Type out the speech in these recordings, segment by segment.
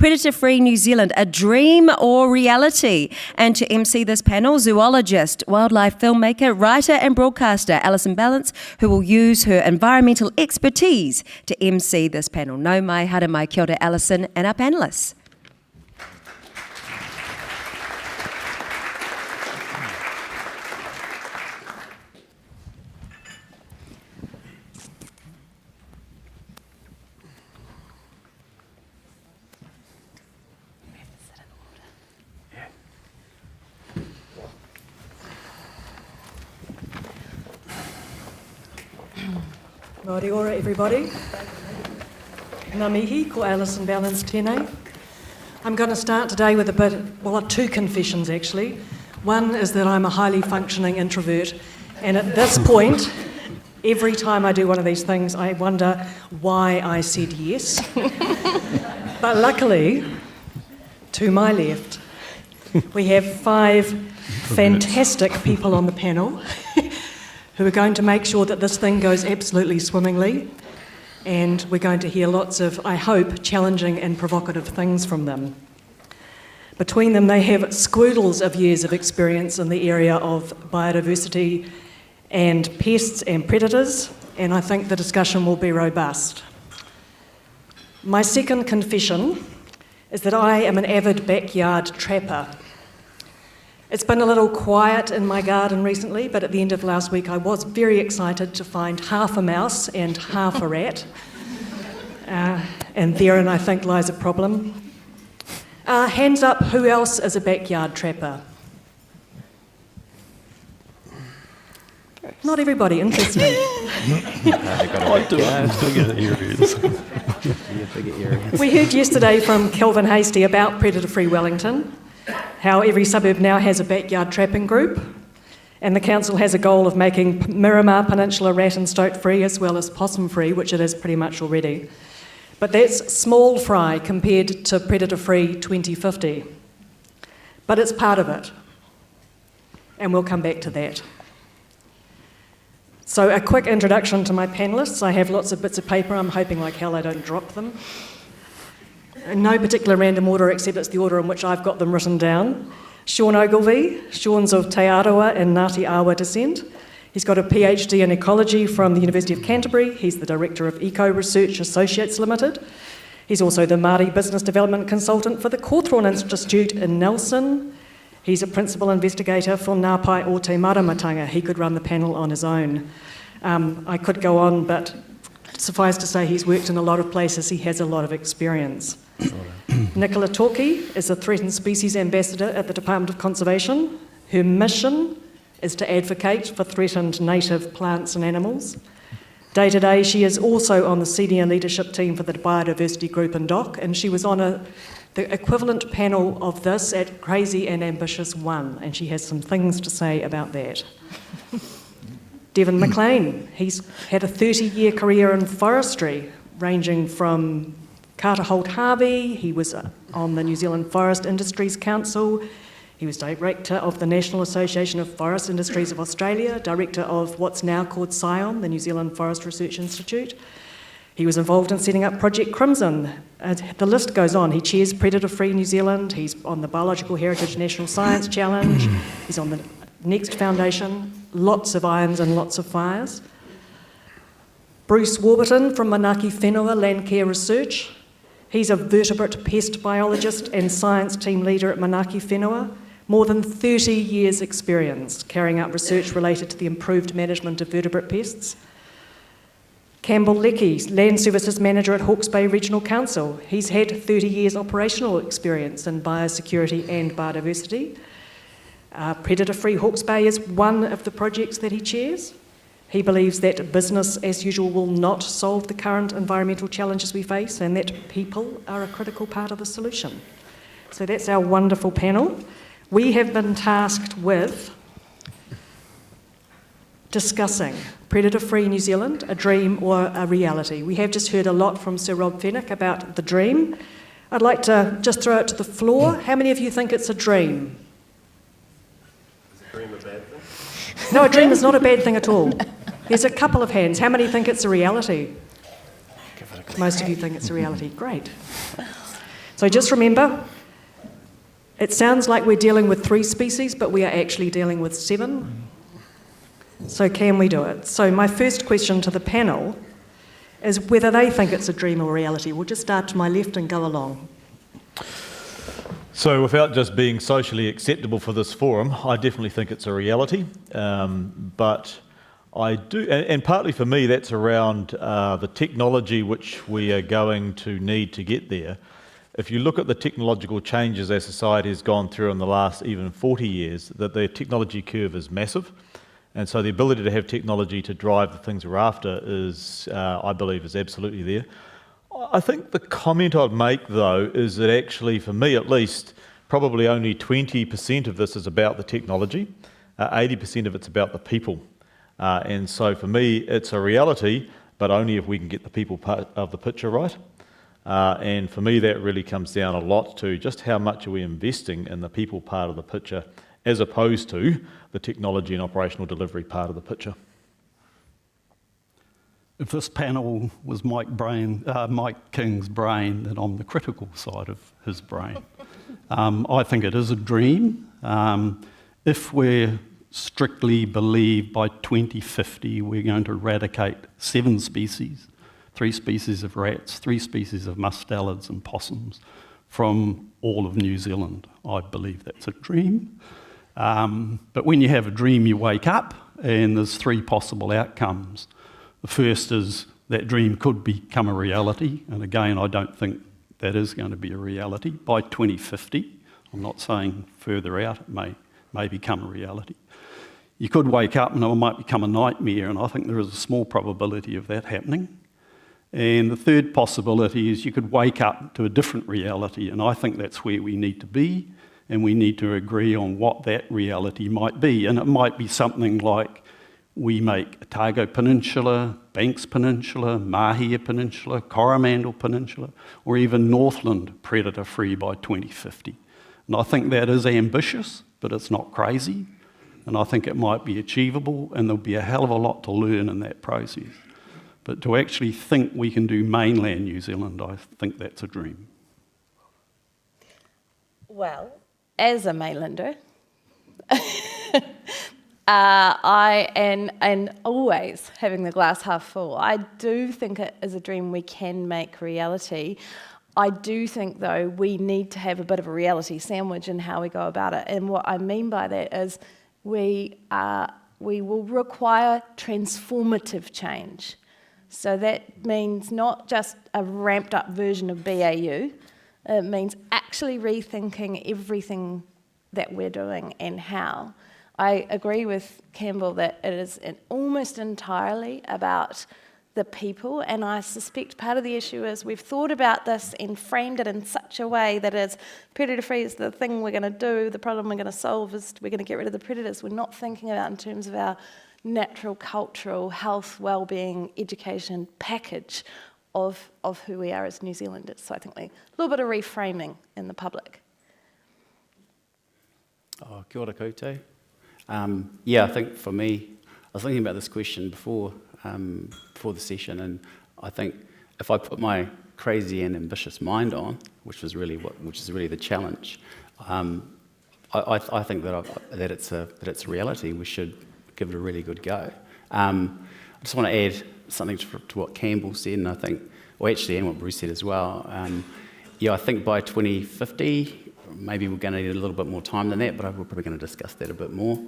Predator-free New Zealand, a dream or reality? And to MC this panel, zoologist, wildlife filmmaker, writer and broadcaster Alison Ballance, who will use her environmental expertise to MC this panel. Nau mai, hara mai, kia ora Alison and our panellists. Māori ora, everybody. Ngā mihi, ko Alison Ballance tēnei. I'm going to start today with two confessions actually. One is that I'm a highly functioning introvert, and at this point, every time I do one of these things, I wonder why I said yes. But luckily, to my left, we have 5 fantastic people on the panel who are going to make sure that this thing goes absolutely swimmingly, and we're going to hear lots of, I hope, challenging and provocative things from them. Between them, they have squoodles of years of experience in the area of biodiversity and pests and predators, and I think the discussion will be robust. My second confession is that I am an avid backyard trapper. It's been a little quiet in my garden recently, but at the end of last week I was very excited to find half a mouse and half a rat. And therein I think lies a problem. Hands up, who else is a backyard trapper? Not everybody, interesting. We heard yesterday from Kelvin Hasty about predator-free Wellington, how every suburb now has a backyard trapping group, and the council has a goal of making Miramar Peninsula rat and stoat free as well as possum free, which it is pretty much already. But that's small fry compared to predator free 2050. But it's part of it, and we'll come back to that. So a quick introduction to my panellists. I have lots of bits of paper. I'm hoping like hell I don't drop them. In no particular random order, except it's the order in which I've got them written down. Shaun Ogilvie. Shaun's of Te Arawa and Ngāti Awa descent. He's got a PhD in ecology from the University of Canterbury. He's the director of EcoResearch Associates Limited. He's also the Māori Business Development Consultant for the Cawthron Institute in Nelson. He's a principal investigator for Ngāpai o Te Maramatanga. He could run the panel on his own. I could go on, but suffice to say he's worked in a lot of places. He has a lot of experience. Nicola Toki is a threatened species ambassador at the Department of Conservation. Her mission is to advocate for threatened native plants and animals. Day to day, she is also on the senior leadership team for the biodiversity group in DOC, and she was on the equivalent panel of this at Crazy and Ambitious 1, and she has some things to say about that. Devon Maclean, he's had a 30-year career in forestry, ranging from Carter Holt Harvey. He was on the New Zealand Forest Industries Council. He was director of the National Association of Forest Industries of Australia, director of what's now called SCION, the New Zealand Forest Research Institute. He was involved in setting up Project Crimson. The list goes on. He chairs Predator Free New Zealand. He's on the Biological Heritage National Science Challenge. He's on the Next Foundation. Lots of irons and lots of fires. Bruce Warburton from Manaaki Whenua Landcare Research. He's a vertebrate pest biologist and science team leader at Manaaki Whenua. More than 30 years experience carrying out research related to the improved management of vertebrate pests. Campbell Leckie, Land Services Manager at Hawke's Bay Regional Council. He's had 30 years operational experience in biosecurity and biodiversity. Predator-free Hawke's Bay is one of the projects that he chairs. He believes that business as usual will not solve the current environmental challenges we face, and that people are a critical part of the solution. So that's our wonderful panel. We have been tasked with discussing Predator-free New Zealand, a dream or a reality. We have just heard a lot from Sir Rob Fenwick about the dream. I'd like to just throw it to the floor. How many of you think it's a dream? Is a dream a bad thing? No, a dream is not a bad thing at all. There's a couple of hands. How many think it's a reality? Most of you think it's a reality. Great. So just remember, it sounds like we're dealing with 3 species, but we are actually dealing with 7. So can we do it? So my first question to the panel is whether they think it's a dream or reality. We'll just start to my left and go along. So without just being socially acceptable for this forum, I definitely think it's a reality. But I do, and partly for me, that's around the technology which we are going to need to get there. If you look at the technological changes our society has gone through in the last even 40 years, that the technology curve is massive. And so the ability to have technology to drive the things we're after is, I believe, is absolutely there. I think the comment I'd make, though, is that actually, for me at least, probably only 20% of this is about the technology. 80% of it's about the people. And so for me, it's a reality, but only if we can get the people part of the picture right. And for me, that really comes down a lot to just how much are we investing in the people part of the picture, as opposed to the technology and operational delivery part of the picture. If this panel was Mike King's brain, then I'm the critical side of his brain. I think it is a dream. If we're strictly believe by 2050 we're going to eradicate 7 species, 3 species of rats, 3 species of mustelids and possums from all of New Zealand, I believe that's a dream. But when you have a dream, you wake up and there's 3 possible outcomes. The first is that dream could become a reality, and again, I don't think that is going to be a reality by 2050. I'm not saying further out it may become a reality. You could wake up and it might become a nightmare, and I think there is a small probability of that happening. And the third possibility is you could wake up to a different reality, and I think that's where we need to be, and we need to agree on what that reality might be. And it might be something like we make Otago Peninsula, Banks Peninsula, Mahia Peninsula, Coromandel Peninsula, or even Northland predator-free by 2050. And I think that is ambitious, but it's not crazy. And I think it might be achievable, and there'll be a hell of a lot to learn in that process. But to actually think we can do mainland New Zealand, I think that's a dream. Well, as a mainlander, and always having the glass half full, I do think it is a dream we can make reality. I do think, though, we need to have a bit of a reality sandwich in how we go about it. And what I mean by that is we will require transformative change. So that means not just a ramped up version of BAU, it means actually rethinking everything that we're doing and how. I agree with Campbell that it is almost entirely about the people, and I suspect part of the issue is we've thought about this and framed it in such a way that is predator-free is the thing we're going to do, the problem we're going to solve is we're going to get rid of the predators. We're not thinking about in terms of our natural, cultural, health, well-being, education package of who we are as New Zealanders. So I think a little bit of reframing in the public. Kia ora koutou. I think for me, I was thinking about this question before the session, and I think if I put my crazy and ambitious mind on, which is really the challenge, I think that it's a reality. We should give it a really good go. I just want to add something to what Campbell said, and I think, and what Bruce said as well. I think by 2050. Maybe we're going to need a little bit more time than that, but we're probably going to discuss that a bit more.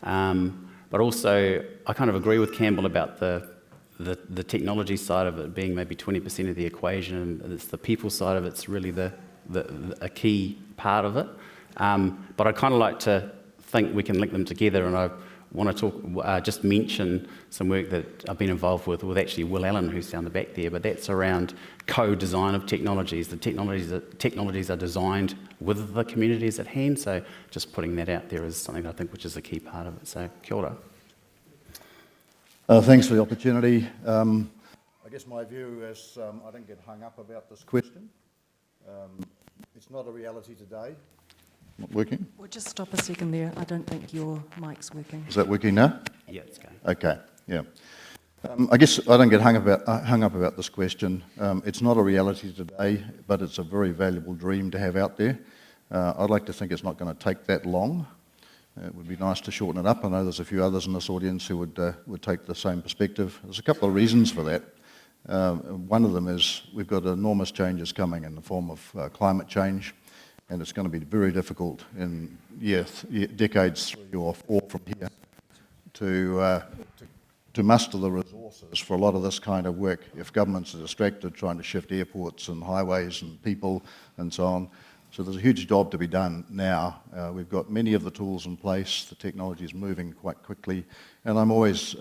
But also, I kind of agree with Campbell about the technology side of it being maybe 20% of the equation, and it's the people side of it's really a key part of it. But I'd kind of like to think we can link them together, and I want to just mention some work that I've been involved with actually Will Allen, who's down the back there, but that's around co-design of technologies. The technologies are designed with the communities at hand, so just putting that out there is something I think which is a key part of it. So, kia ora. Thanks for the opportunity. I guess my view is I don't get hung up about this question. It's not a reality today. Not working? Well, just stop a second there. I don't think your mic's working. Is that working now? Yeah, it's going. Okay, yeah. I guess I don't get hung up about this question. It's not a reality today, but it's a very valuable dream to have out there. I'd like to think it's not going to take that long. It would be nice to shorten it up. I know there's a few others in this audience who would take the same perspective. There's a couple of reasons for that. One of them is we've got enormous changes coming in the form of climate change, and it's going to be very difficult in decades 3 or 4 from here to muster the resources for a lot of this kind of work if governments are distracted trying to shift airports and highways and people and so on. So there's a huge job to be done now. We've got many of the tools in place, the technology is moving quite quickly, and I'm always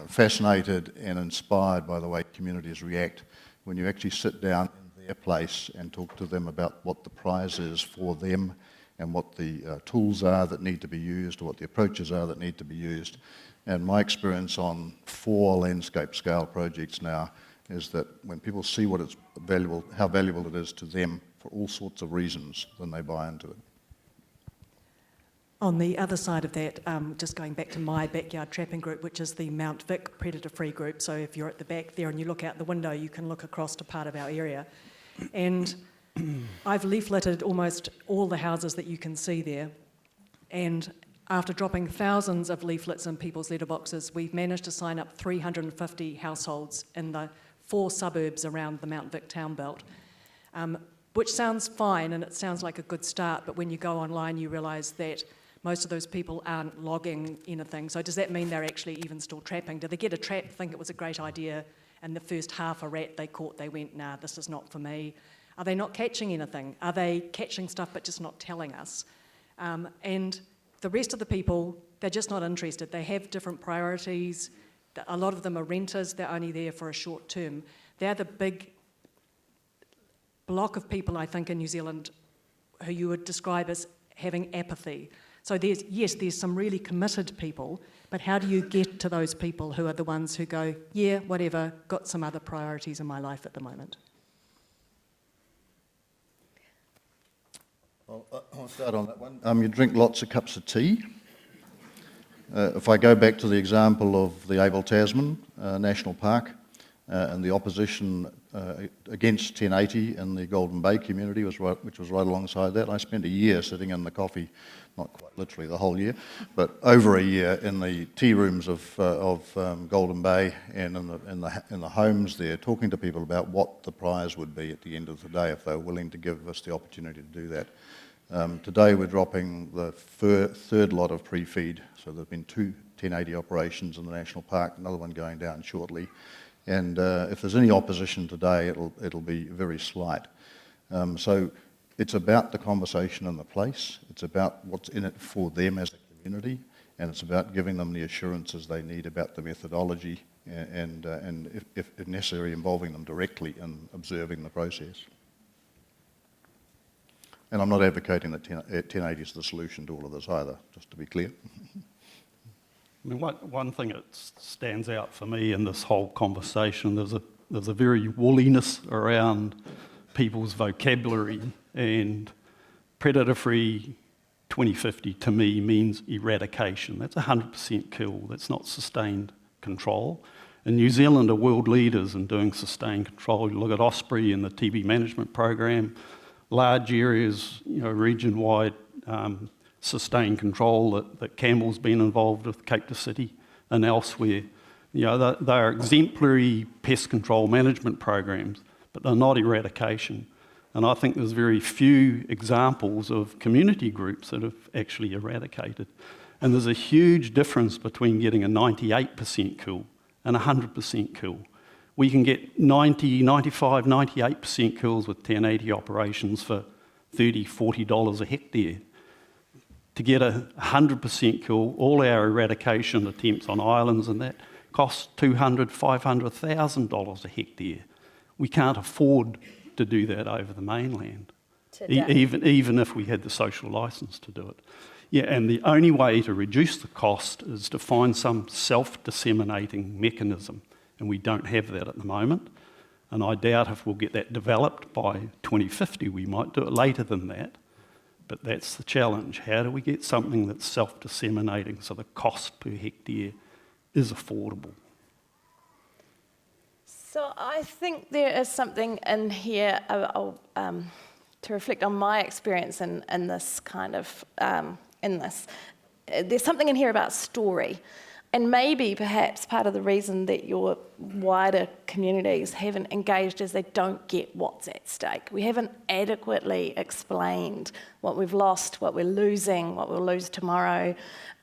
fascinated and inspired by the way communities react when you actually sit down in their place and talk to them about what the prize is for them and what the tools are that need to be used or what the approaches are that need to be used. And my experience on 4 landscape scale projects now is that when people see what it's valuable, how valuable it is to them for all sorts of reasons, then they buy into it. On the other side of that, just going back to my backyard trapping group, which is the Mount Vic predator-free group. So if you're at the back there and you look out the window, you can look across to part of our area. And I've leafleted almost all the houses that you can see there. And after dropping thousands of leaflets in people's letterboxes, we've managed to sign up 350 households in the 4 suburbs around the Mount Vic town belt, which sounds fine and it sounds like a good start, but when you go online you realise that most of those people aren't logging anything. So does that mean they're actually even still trapping? Do they get a trap, think it was a great idea, and the first half a rat they caught, they went, nah, this is not for me? Are they not catching anything? Are they catching stuff but just not telling us? And the rest of the people, they're just not interested. They have different priorities. A lot of them are renters. They're only there for a short term. They're the big block of people, I think, in New Zealand who you would describe as having apathy. So there's some really committed people, but how do you get to those people who are the ones who go, yeah, whatever, got some other priorities in my life at the moment? I'll start on that one. You drink lots of cups of tea. If I go back to the example of the Abel Tasman National Park and the opposition against 1080 in the Golden Bay community, which was right alongside that, I spent a year sitting in the coffee, not quite literally the whole year, but over a year in the tea rooms of Golden Bay and in the homes there, talking to people about what the prize would be at the end of the day if they were willing to give us the opportunity to do that. Today we're dropping the third lot of pre-feed, so there have been 2 1080 operations in the national park, another one going down shortly, and if there's any opposition today it'll be very slight. So it's about the conversation in the place, it's about what's in it for them as a community, and it's about giving them the assurances they need about the methodology and if necessary involving them directly in observing the process. And I'm not advocating that 1080 is the solution to all of this either, just to be clear. I mean, one thing that stands out for me in this whole conversation, there's a very woolliness around people's vocabulary, and predator-free 2050 to me means eradication. That's 100% kill, that's not sustained control. And New Zealand are world leaders in doing sustained control. You look at Osprey and the TB management program, large areas, region-wide sustained control that Campbell's been involved with, Cape to City and elsewhere. They are exemplary pest control management programs, but they're not eradication. And I think there's very few examples of community groups that have actually eradicated. And there's a huge difference between getting a 98% kill and 100% kill. We can get 90, 95, 98% kills with 1080 operations for $30, $40 a hectare. To get a 100% kill, all our eradication attempts on islands and that cost $200,000, $500,000 a hectare. We can't afford to do that over the mainland, even if we had the social licence to do it. Yeah, and the only way to reduce the cost is to find some self-disseminating mechanism. And we don't have that at the moment. And I doubt if we'll get that developed by 2050. We might do it later than that. But that's the challenge. How do we get something that's self-disseminating so the cost per hectare is affordable? So I think there is something in here to reflect on my experience in this kind of, there's something in here about story. And maybe perhaps part of the reason that your wider communities haven't engaged is they don't get what's at stake. We haven't adequately explained what we've lost, what we're losing, what we'll lose tomorrow.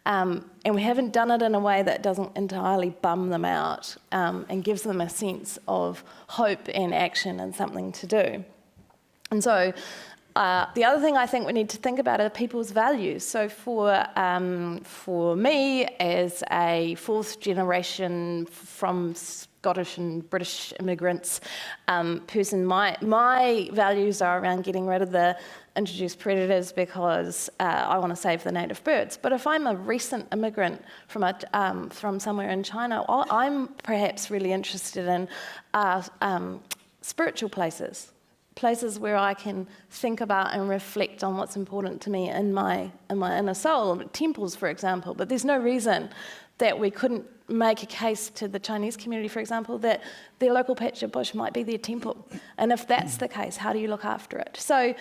And we haven't done it in a way that doesn't entirely bum them out and gives them a sense of hope and action and something to do. And so the other thing I think we need to think about are people's values. So for me, as a fourth generation from Scottish and British immigrants person, my values are around getting rid of the introduced predators because I want to save the native birds. But if I'm a recent immigrant from somewhere in China, I'm perhaps really interested in spiritual places where I can think about and reflect on what's important to me in my inner soul, temples, for example. But there's no reason that we couldn't make a case to the Chinese community, for example, that their local patch of bush might be their temple. And if that's the case, how do you look after it? So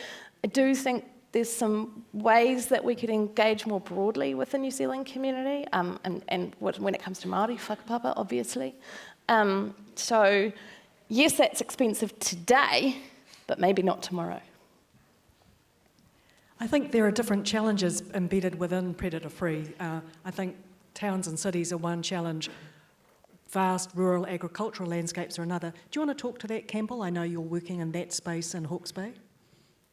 I do think there's some ways that we could engage more broadly with the New Zealand community, and when it comes to Māori, whakapapa, obviously. So yes, that's expensive today, but maybe not tomorrow. I think there are different challenges embedded within predator-free. I think towns and cities are one challenge, vast rural agricultural landscapes are another. Do you want to talk to that, Campbell? I know you're working in that space in Hawke's Bay.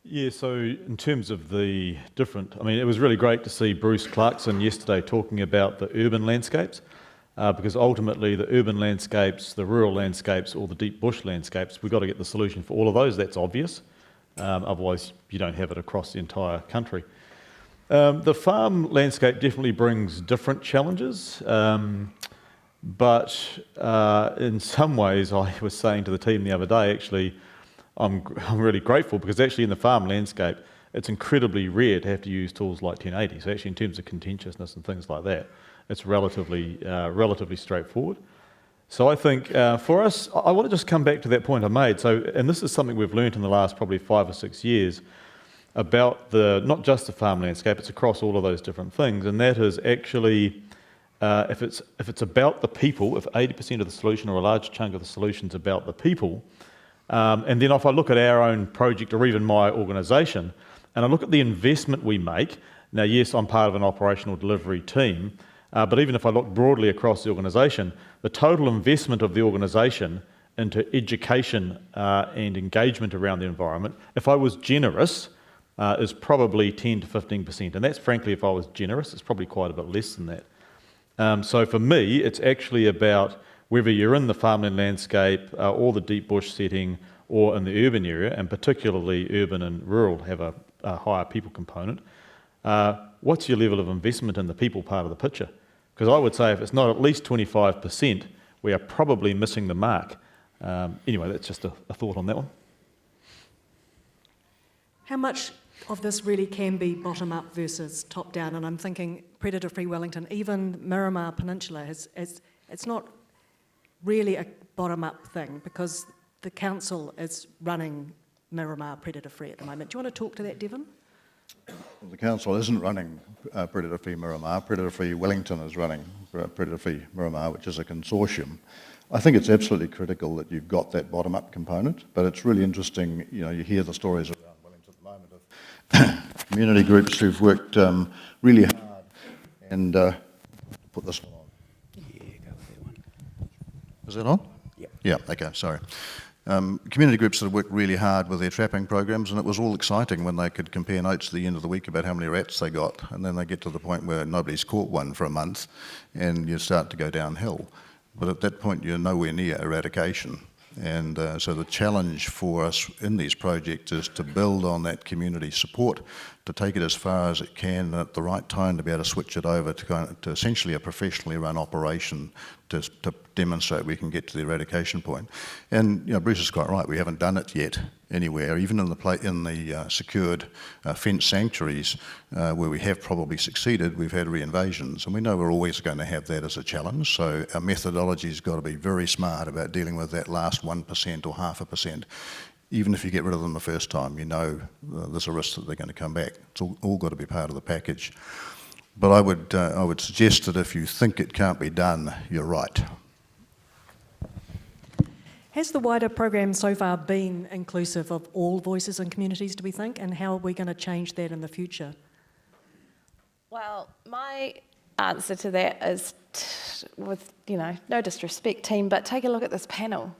Yeah, so in terms of the different, I mean, it was really great to see Bruce Clarkson yesterday talking about the urban landscapes, because ultimately the urban landscapes, the rural landscapes, or the deep bush landscapes, we've got to get the solution for all of those. That's obvious. Otherwise, you don't have it across the entire country. The farm landscape definitely brings different challenges, but in some ways, I was saying to the team the other day, actually, I'm really grateful because actually in the farm landscape, it's incredibly rare to have to use tools like 1080. So actually in terms of contentiousness and things like that, it's relatively straightforward. So I think for us, I want to just come back to that point I made. So, and this is something we've learned in the last probably 5 or 6 years about not just the farm landscape, it's across all of those different things. And that is actually, if it's about the people, if 80% of the solution or a large chunk of the solution is about the people, and then if I look at our own project or even my organisation, and I look at the investment we make, now yes, I'm part of an operational delivery team, but even if I look broadly across the organisation, the total investment of the organisation into education and engagement around the environment, if I was generous, is probably 10 to 15%. And that's frankly, if I was generous, it's probably quite a bit less than that. So for me, it's actually about whether you're in the farmland landscape or the deep bush setting or in the urban area, and particularly urban and rural have a higher people component, what's your level of investment in the people part of the picture? Because I would say if it's not at least 25%, we are probably missing the mark. Anyway, that's just a thought on that one. How much of this really can be bottom-up versus top-down? And I'm thinking predator-free Wellington, even Miramar Peninsula, it's not really a bottom-up thing because the council is running Miramar predator-free at the moment. Do you want to talk to that, Devon? Well, the council isn't running predator-free Miramar. Predator-free Wellington is running predator-free Miramar, which is a consortium. I think it's absolutely critical that you've got that bottom-up component, but it's really interesting, you hear the stories around Wellington at the moment of community groups who've worked really hard and put this one on. Is that on? Yeah. Yeah, okay, sorry. Community groups that have worked really hard with their trapping programs, and it was all exciting when they could compare notes at the end of the week about how many rats they got, and then they get to the point where nobody's caught one for a month, and you start to go downhill. But at that point, you're nowhere near eradication. And so the challenge for us in these projects is to build on that community support, to take it as far as it can, and at the right time to be able to switch it over to essentially a professionally run operation to demonstrate we can get to the eradication point. And Bruce is quite right, we haven't done it yet anywhere, even in the secured fence sanctuaries where we have probably succeeded, we've had reinvasions, and we know we're always going to have that as a challenge. So our methodology's got to be very smart about dealing with that last 1% or 0.5%. Even if you get rid of them the first time, you know there's a risk that they're going to come back. It's all got to be part of the package. But I would suggest that if you think it can't be done, you're right. Has the wider program so far been inclusive of all voices and communities, do we think, and how are we going to change that in the future? Well, my answer to that is, with no disrespect, team, but take a look at this panel.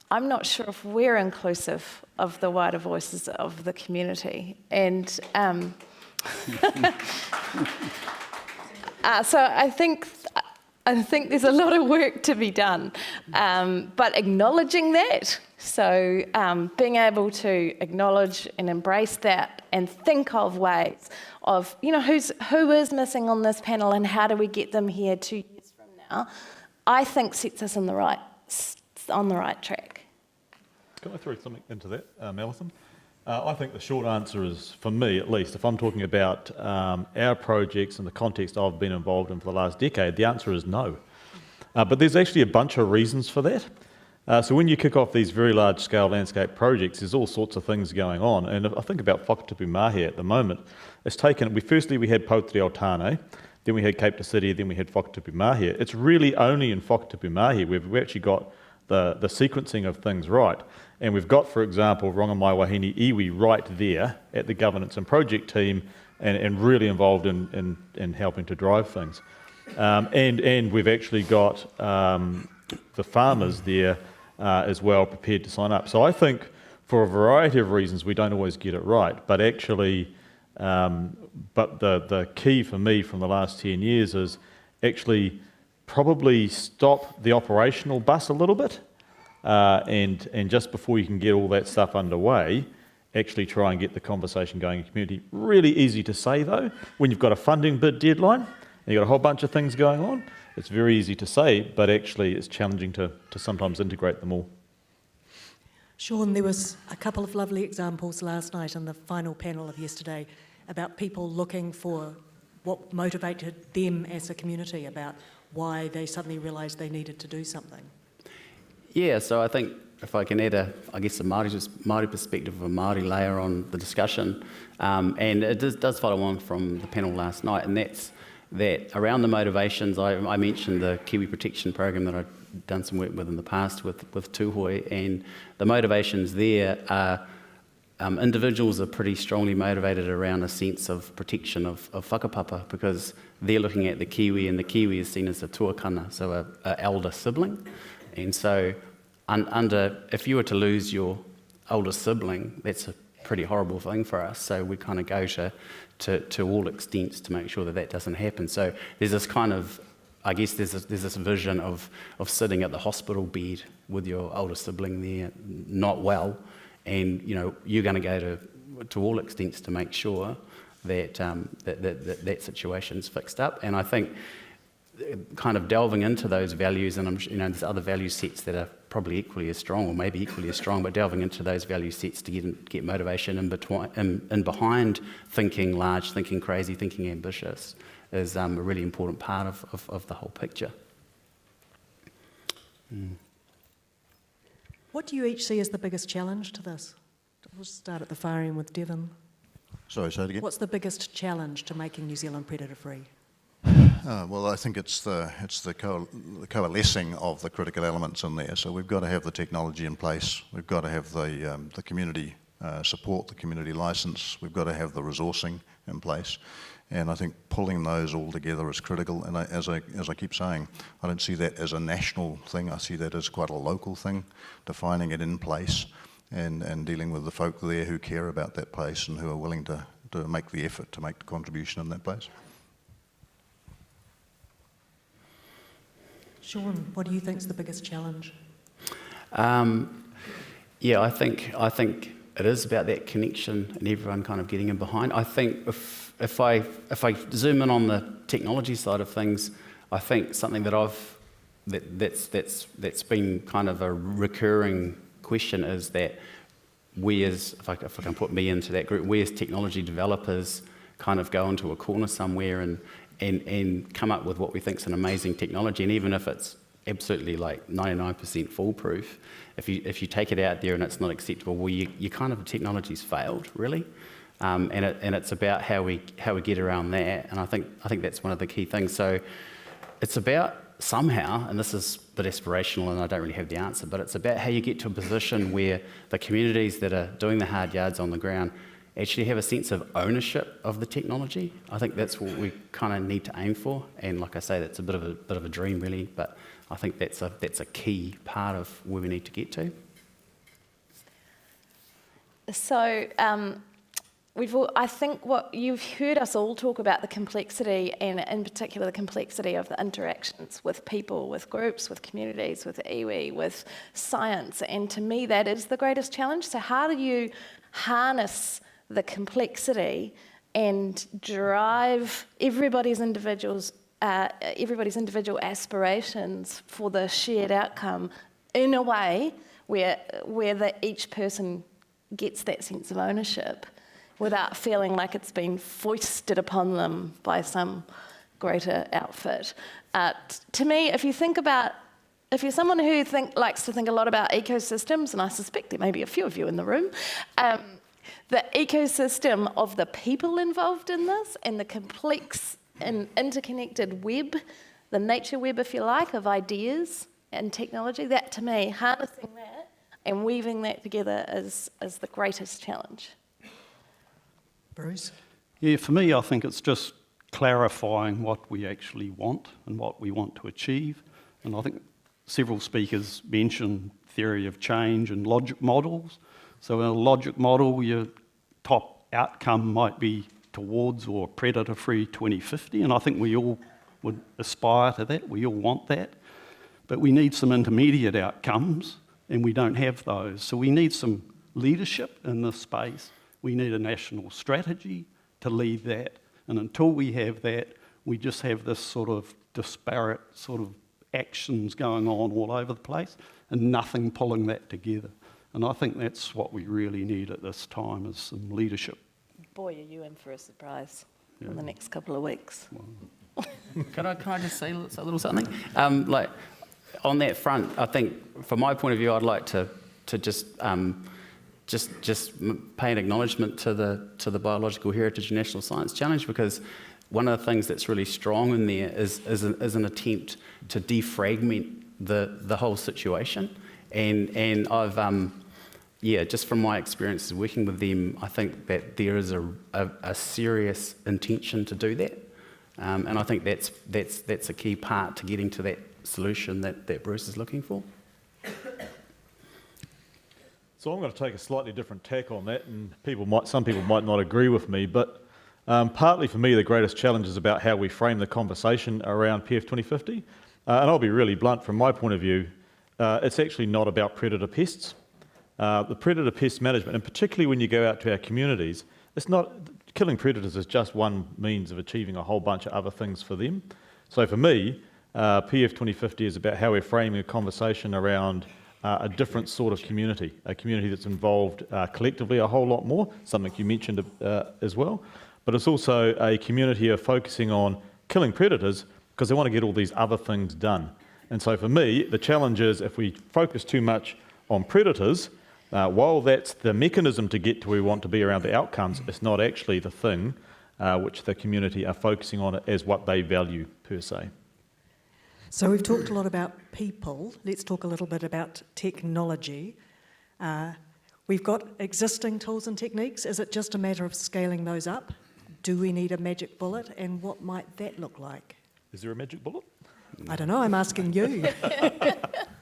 I'm not sure if we're inclusive of the wider voices of the community, and so I think there's a lot of work to be done, but acknowledging that, so being able to acknowledge and embrace that and think of ways of, who is missing on this panel and how do we get them here 2 years from now, I think sets us on the right track. Can I throw something into that, Alison? I think the short answer is, for me at least, if I'm talking about our projects in the context I've been involved in for the last decade, the answer is no. But there's actually a bunch of reasons for that. So when you kick off these very large-scale landscape projects, there's all sorts of things going on. And if I think about Whakatupu Mahi at the moment, it's taken, firstly we had Poutere Altane, then we had Cape to City, then we had Whakatupu Mahi. It's really only in Whakatupu Mahi where we've actually got the sequencing of things right. And we've got, for example, Rongamai Wahine Iwi right there at the governance and project team and really involved in helping to drive things. And we've actually got the farmers there as well prepared to sign up. So I think for a variety of reasons we don't always get it right, but actually, but the key for me from the last 10 years is actually probably stop the operational bus a little bit, and just before you can get all that stuff underway, actually try and get the conversation going in the community. Really easy to say though, when you've got a funding bid deadline, and you've got a whole bunch of things going on, it's very easy to say, but actually it's challenging to sometimes integrate them all. Shaun, there was a couple of lovely examples last night in the final panel of yesterday about people looking for what motivated them as a community, about why they suddenly realised they needed to do something. Yeah, so I think if I can add a Māori perspective, a Māori layer on the discussion, and it does follow on from the panel last night, and that's that around the motivations, I mentioned the Kiwi Protection Program that I've done some work with in the past with Tūhoi, and the motivations there are individuals are pretty strongly motivated around a sense of protection of whakapapa, because they're looking at the Kiwi, and the Kiwi is seen as a tuakana, so an elder sibling. And so if you were to lose your older sibling, that's a pretty horrible thing for us. So we kind of go to all extents to make sure that doesn't happen. So there's this kind of, I guess there's this vision of sitting at the hospital bed with your older sibling there, not well, and you're going to go to all extents to make sure that that situation's fixed up. And I think kind of delving into those values, and there's other value sets that are probably equally as strong, or maybe equally as strong, but delving into those value sets to get motivation in behind thinking large, thinking crazy, thinking ambitious is a really important part of the whole picture. What do you each see as the biggest challenge to this? We'll start at the far end with Devon. Sorry, say it again. What's the biggest challenge to making New Zealand predator-free? Well, I think it's the coalescing of the critical elements in there. So we've got to have the technology in place. We've got to have the community support, the community licence. We've got to have the resourcing in place. And I think pulling those all together is critical. And as I keep saying, I don't see that as a national thing. I see that as quite a local thing, defining it in place and dealing with the folk there who care about that place and who are willing to make the effort to make the contribution in that place. Shaun, what do you think is the biggest challenge? Yeah, I think it is about that connection and everyone kind of getting in behind. I think if I zoom in on the technology side of things, I think something that's been kind of a recurring question is that we as, if I can put me into that group, we as technology developers kind of go into a corner somewhere and come up with what we think is an amazing technology, and even if it's absolutely like 99% foolproof, if you take it out there and it's not acceptable, well, you kind of, the technology's failed, really. And it's about how we get around that, and I think that's one of the key things. So it's about somehow, and this is a bit aspirational and I don't really have the answer, but it's about how you get to a position where the communities that are doing the hard yards on the ground actually have a sense of ownership of the technology. I think that's what we kind of need to aim for, and like I say, that's a bit of a dream, really, but I think that's a key part of where we need to get to. So I think what you've heard us all talk about, the complexity, and in particular the complexity of the interactions with people, with groups, with communities, with iwi, with science, and to me that is the greatest challenge. So how do you harness the complexity and drive everybody's individual aspirations for the shared outcome in a way where each person gets that sense of ownership without feeling like it's been foisted upon them by some greater outfit. To me, if you're someone who likes to think a lot about ecosystems, and I suspect there may be a few of you in the room, the ecosystem of the people involved in this and the complex and interconnected web, the nature web, if you like, of ideas and technology, that to me, harnessing that and weaving that together is the greatest challenge. Bruce? Yeah, for me, I think it's just clarifying what we actually want and what we want to achieve. And I think several speakers mentioned theory of change and logic models. So in a logic model, your top outcome might be towards or predator-free 2050, and I think we all would aspire to that, we all want that. But we need some intermediate outcomes, and we don't have those. So we need some leadership in this space. We need a national strategy to lead that. And until we have that, we just have this sort of disparate sort of actions going on all over the place and nothing pulling that together. And I think that's what we really need at this time, is some leadership. Boy, are you in for a surprise in the next couple of weeks. Can I just say a little something? Like on that front, I think from my point of view, I'd like to just pay an acknowledgement to the Biological Heritage National Science Challenge, because one of the things that's really strong in there is an attempt to defragment the whole situation, and I've just from my experiences working with them, I think that there is a serious intention to do that, and I think that's a key part to getting to that solution that Bruce is looking for. So I'm going to take a slightly different tack on that, and some people might not agree with me, but partly for me the greatest challenge is about how we frame the conversation around PF 2050, and I'll be really blunt from my point of view. It's actually not about predator pests. The predator pest management, and particularly when you go out to our communities, it's not, killing predators is just one means of achieving a whole bunch of other things for them. So for me, PF 2050 is about how we're framing a conversation around a different sort of community, a community that's involved collectively a whole lot more, something you mentioned as well, but it's also a community of focusing on killing predators because they want to get all these other things done. And so for me, the challenge is if we focus too much on predators, while that's the mechanism to get to where we want to be around the outcomes, it's not actually the thing which the community are focusing on as what they value per se. So we've talked a lot about people. Let's talk a little bit about technology. We've got existing tools and techniques. Is it just a matter of scaling those up? Do we need a magic bullet, and what might that look like? Is there a magic bullet? I don't know, I'm asking you.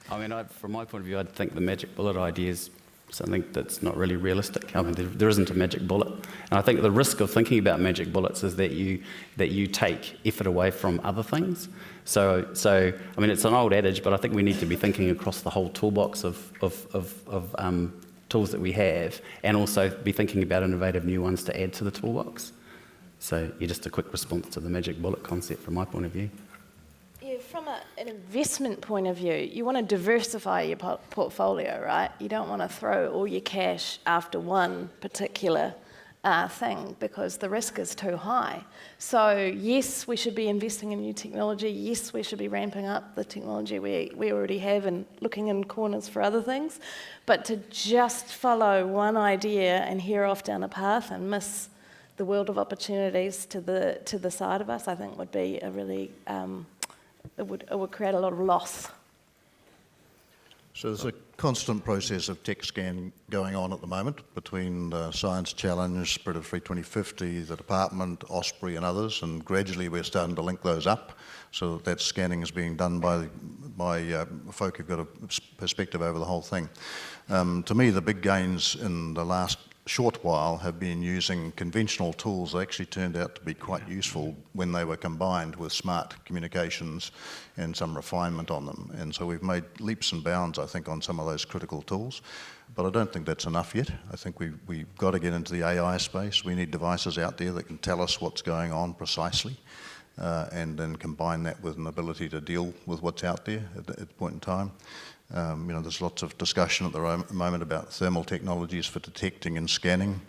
I mean, from my point of view, I'd think the magic bullet idea is something that's not really realistic. I mean, there isn't a magic bullet. And I think the risk of thinking about magic bullets is that you take effort away from other things. So I mean, it's an old adage, but I think we need to be thinking across the whole toolbox of tools that we have, and also be thinking about innovative new ones to add to the toolbox. So just a quick response to the magic bullet concept from my point of view. Yeah, from an investment point of view, you want to diversify your portfolio, right? You don't want to throw all your cash after one particular thing because the risk is too high. So yes, we should be investing in new technology. Yes, we should be ramping up the technology we already have and looking in corners for other things. But to just follow one idea and hear off down a path and miss the world of opportunities to the side of us, I think would be a really, it would create a lot of loss. So there's a constant process of tech scan going on at the moment between the Science Challenge, Spirit of Free 2050, the department, Osprey and others, and gradually we're starting to link those up so that scanning is being done by folk who've got a perspective over the whole thing. To me, the big gains in the last short while have been using conventional tools that actually turned out to be quite useful when they were combined with smart communications and some refinement on them. And so we've made leaps and bounds, I think, on some of those critical tools. But I don't think that's enough yet. I think we've got to get into the AI space. We need devices out there that can tell us what's going on precisely and then combine that with an ability to deal with what's out there at the point in time. There's lots of discussion at the moment about thermal technologies for detecting and scanning.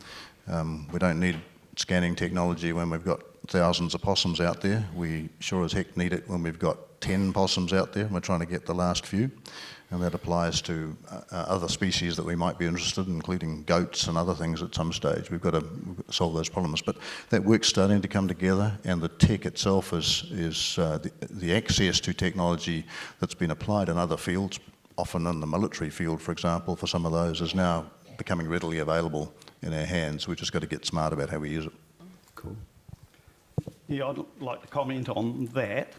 We don't need scanning technology when we've got thousands of possums out there. We sure as heck need it when we've got 10 possums out there and we're trying to get the last few. And that applies to other species that we might be interested in, including goats and other things at some stage. We've got to solve those problems. But that work's starting to come together, and the tech itself is the access to technology that's been applied in other fields, often in the military field, for example, for some of those, is now becoming readily available in our hands. We've just got to get smart about how we use it. Cool. Yeah, I'd like to comment on that.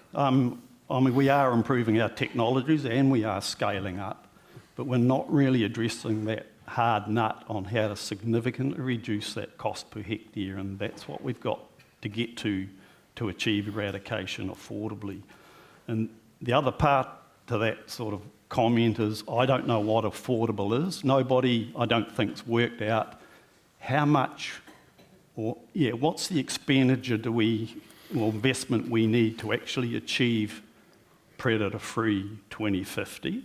We are improving our technologies and we are scaling up, but we're not really addressing that hard nut on how to significantly reduce that cost per hectare, and that's what we've got to get to achieve eradication affordably. And the other part to that sort of comment is I don't know what affordable is. Nobody, I don't think, has worked out how much, what's the expenditure investment we need to actually achieve predator-free 2050.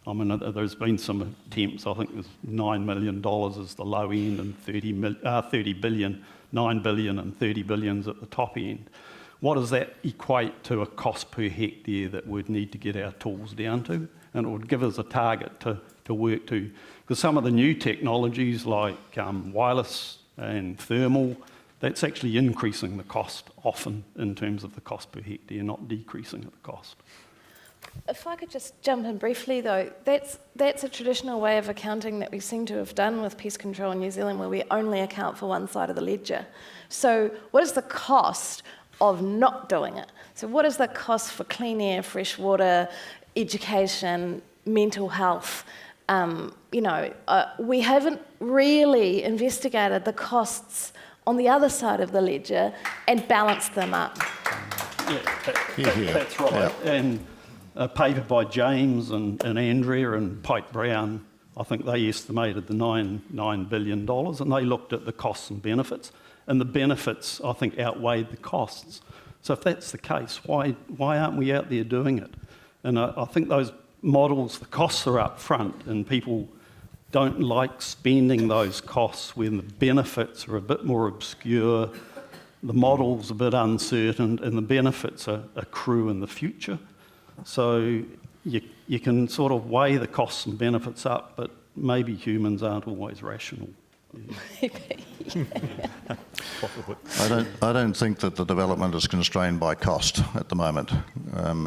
I mean, there's been some attempts. I think there's $9 million is the low end and 30 billion, 9 billion and 30 billions at the top end. What does that equate to a cost per hectare that we'd need to get our tools down to? And it would give us a target to work to. Because some of the new technologies like wireless and thermal, that's actually increasing the cost often in terms of the cost per hectare, not decreasing the cost. If I could just jump in briefly though, that's a traditional way of accounting that we seem to have done with pest control in New Zealand, where we only account for one side of the ledger. So what is the cost of not doing it? So what is the cost for clean air, fresh water, education, mental health? We haven't really investigated the costs on the other side of the ledger and balanced them up. That's right. Yeah. And a paper by James and Andrea and Pike Brown, I think they estimated the $9 billion, and they looked at the costs and benefits, and the benefits, I think, outweighed the costs. So if that's the case, why aren't we out there doing it? And I think those models, the costs are up front, and people don't like spending those costs when the benefits are a bit more obscure, the model's a bit uncertain, and the benefits accrue in the future. So you can sort of weigh the costs and benefits up, but maybe humans aren't always rational. I don't think that the development is constrained by cost at the moment.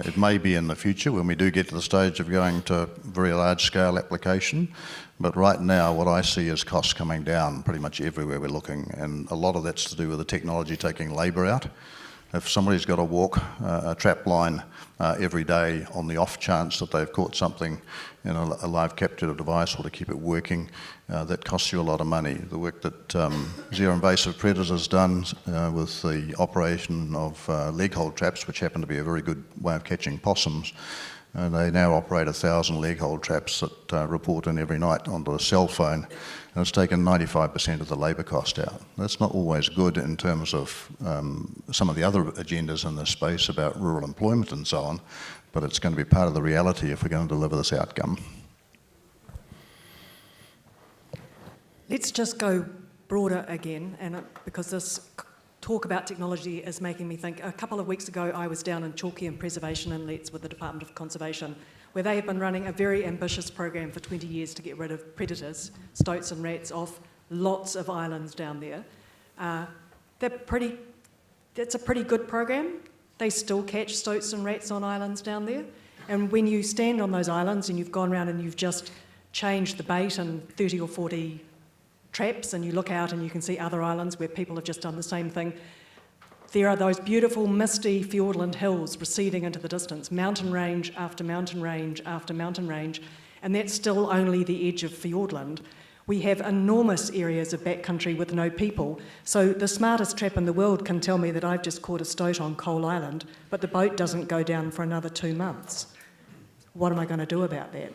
It may be in the future when we do get to the stage of going to very large scale application, but right now what I see is costs coming down pretty much everywhere we're looking, and a lot of that's to do with the technology taking labour out. If somebody's got to walk a trap line every day on the off chance that they've caught something in a live capture device or to keep it working, that costs you a lot of money. The work that Zero Invasive Predators has done with the operation of leg hold traps, which happen to be a very good way of catching possums, they now operate 1,000 leg hold traps that report in every night onto a cell phone, and it's taken 95% of the labour cost out. That's not always good in terms of some of the other agendas in this space about rural employment and so on, but it's going to be part of the reality if we're going to deliver this outcome. Let's just go broader again, and because this talk about technology is making me think. A couple of weeks ago, I was down in Torquay in Preservation Inlets with the Department of Conservation, where they have been running a very ambitious program for 20 years to get rid of predators, stoats and rats, off lots of islands down there. It's a pretty good program. They still catch stoats and rats on islands down there. And when you stand on those islands and you've gone around and you've just changed the bait and 30 or 40 traps, and you look out and you can see other islands where people have just done the same thing, there are those beautiful misty fiordland hills receding into the distance, mountain range after mountain range after mountain range, and that's still only the edge of fiordland. We have enormous areas of backcountry with no people, so the smartest trap in the world can tell me that I've just caught a stoat on Coal Island, but the boat doesn't go down for another 2 months. What am I going to do about that?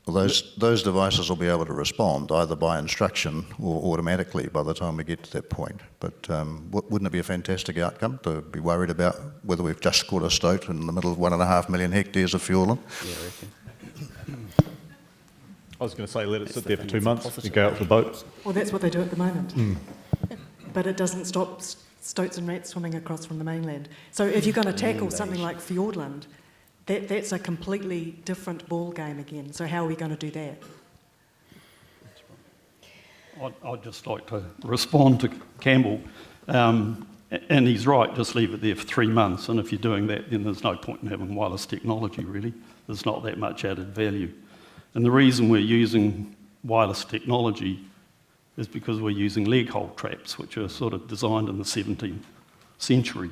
Well, those devices will be able to respond either by instruction or automatically by the time we get to that point. But wouldn't it be a fantastic outcome to be worried about whether we've just caught a stoat in the middle of 1.5 million hectares of fiordland? Yeah, I reckon. I was going to say let it sit there for 2 months and go out with the boat. Well, that's what they do at the moment. But it doesn't stop stoats and rats swimming across from the mainland. So if you're going to tackle something like fiordland, that's a completely different ball game again. So how are we going to do that? I'd just like to respond to Campbell. And he's right, just leave it there for 3 months. And if you're doing that, then there's no point in having wireless technology, really. There's not that much added value. And the reason we're using wireless technology is because we're using leg hold traps, which are sort of designed in the 17th century.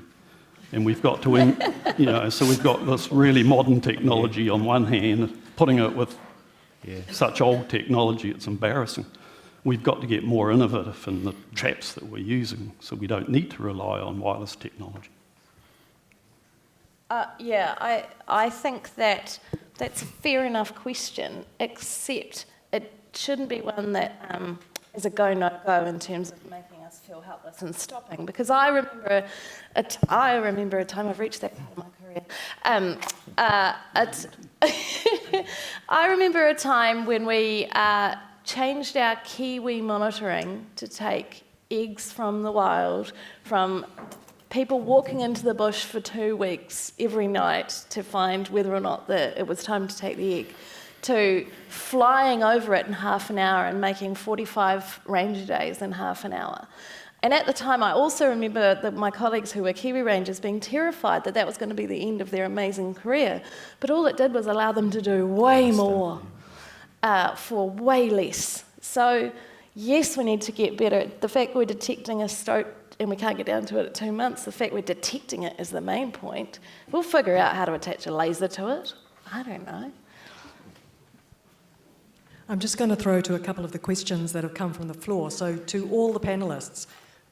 And we've got to, so we've got this really modern technology on one hand, putting it with such old technology, it's embarrassing. We've got to get more innovative in the traps that we're using, so we don't need to rely on wireless technology. I think that's a fair enough question, except it shouldn't be one that is a go, no-go in terms of making us feel helpless and stopping. Because I remember a time, I've reached that part of my career, I remember a time when we changed our kiwi monitoring to take eggs from the wild, from people walking into the bush for 2 weeks every night to find whether or not it was time to take the egg, to flying over it in half an hour and making 45 ranger days in half an hour. And at the time, I also remember that my colleagues who were Kiwi Rangers being terrified that that was going to be the end of their amazing career. But all it did was allow them to do way more for way less. So, yes, we need to get better. The fact we're detecting a stoat and we can't get down to it at 2 months, the fact we're detecting it is the main point. We'll figure out how to attach a laser to it. I don't know. I'm just going to throw to a couple of the questions that have come from the floor. So to all the panellists,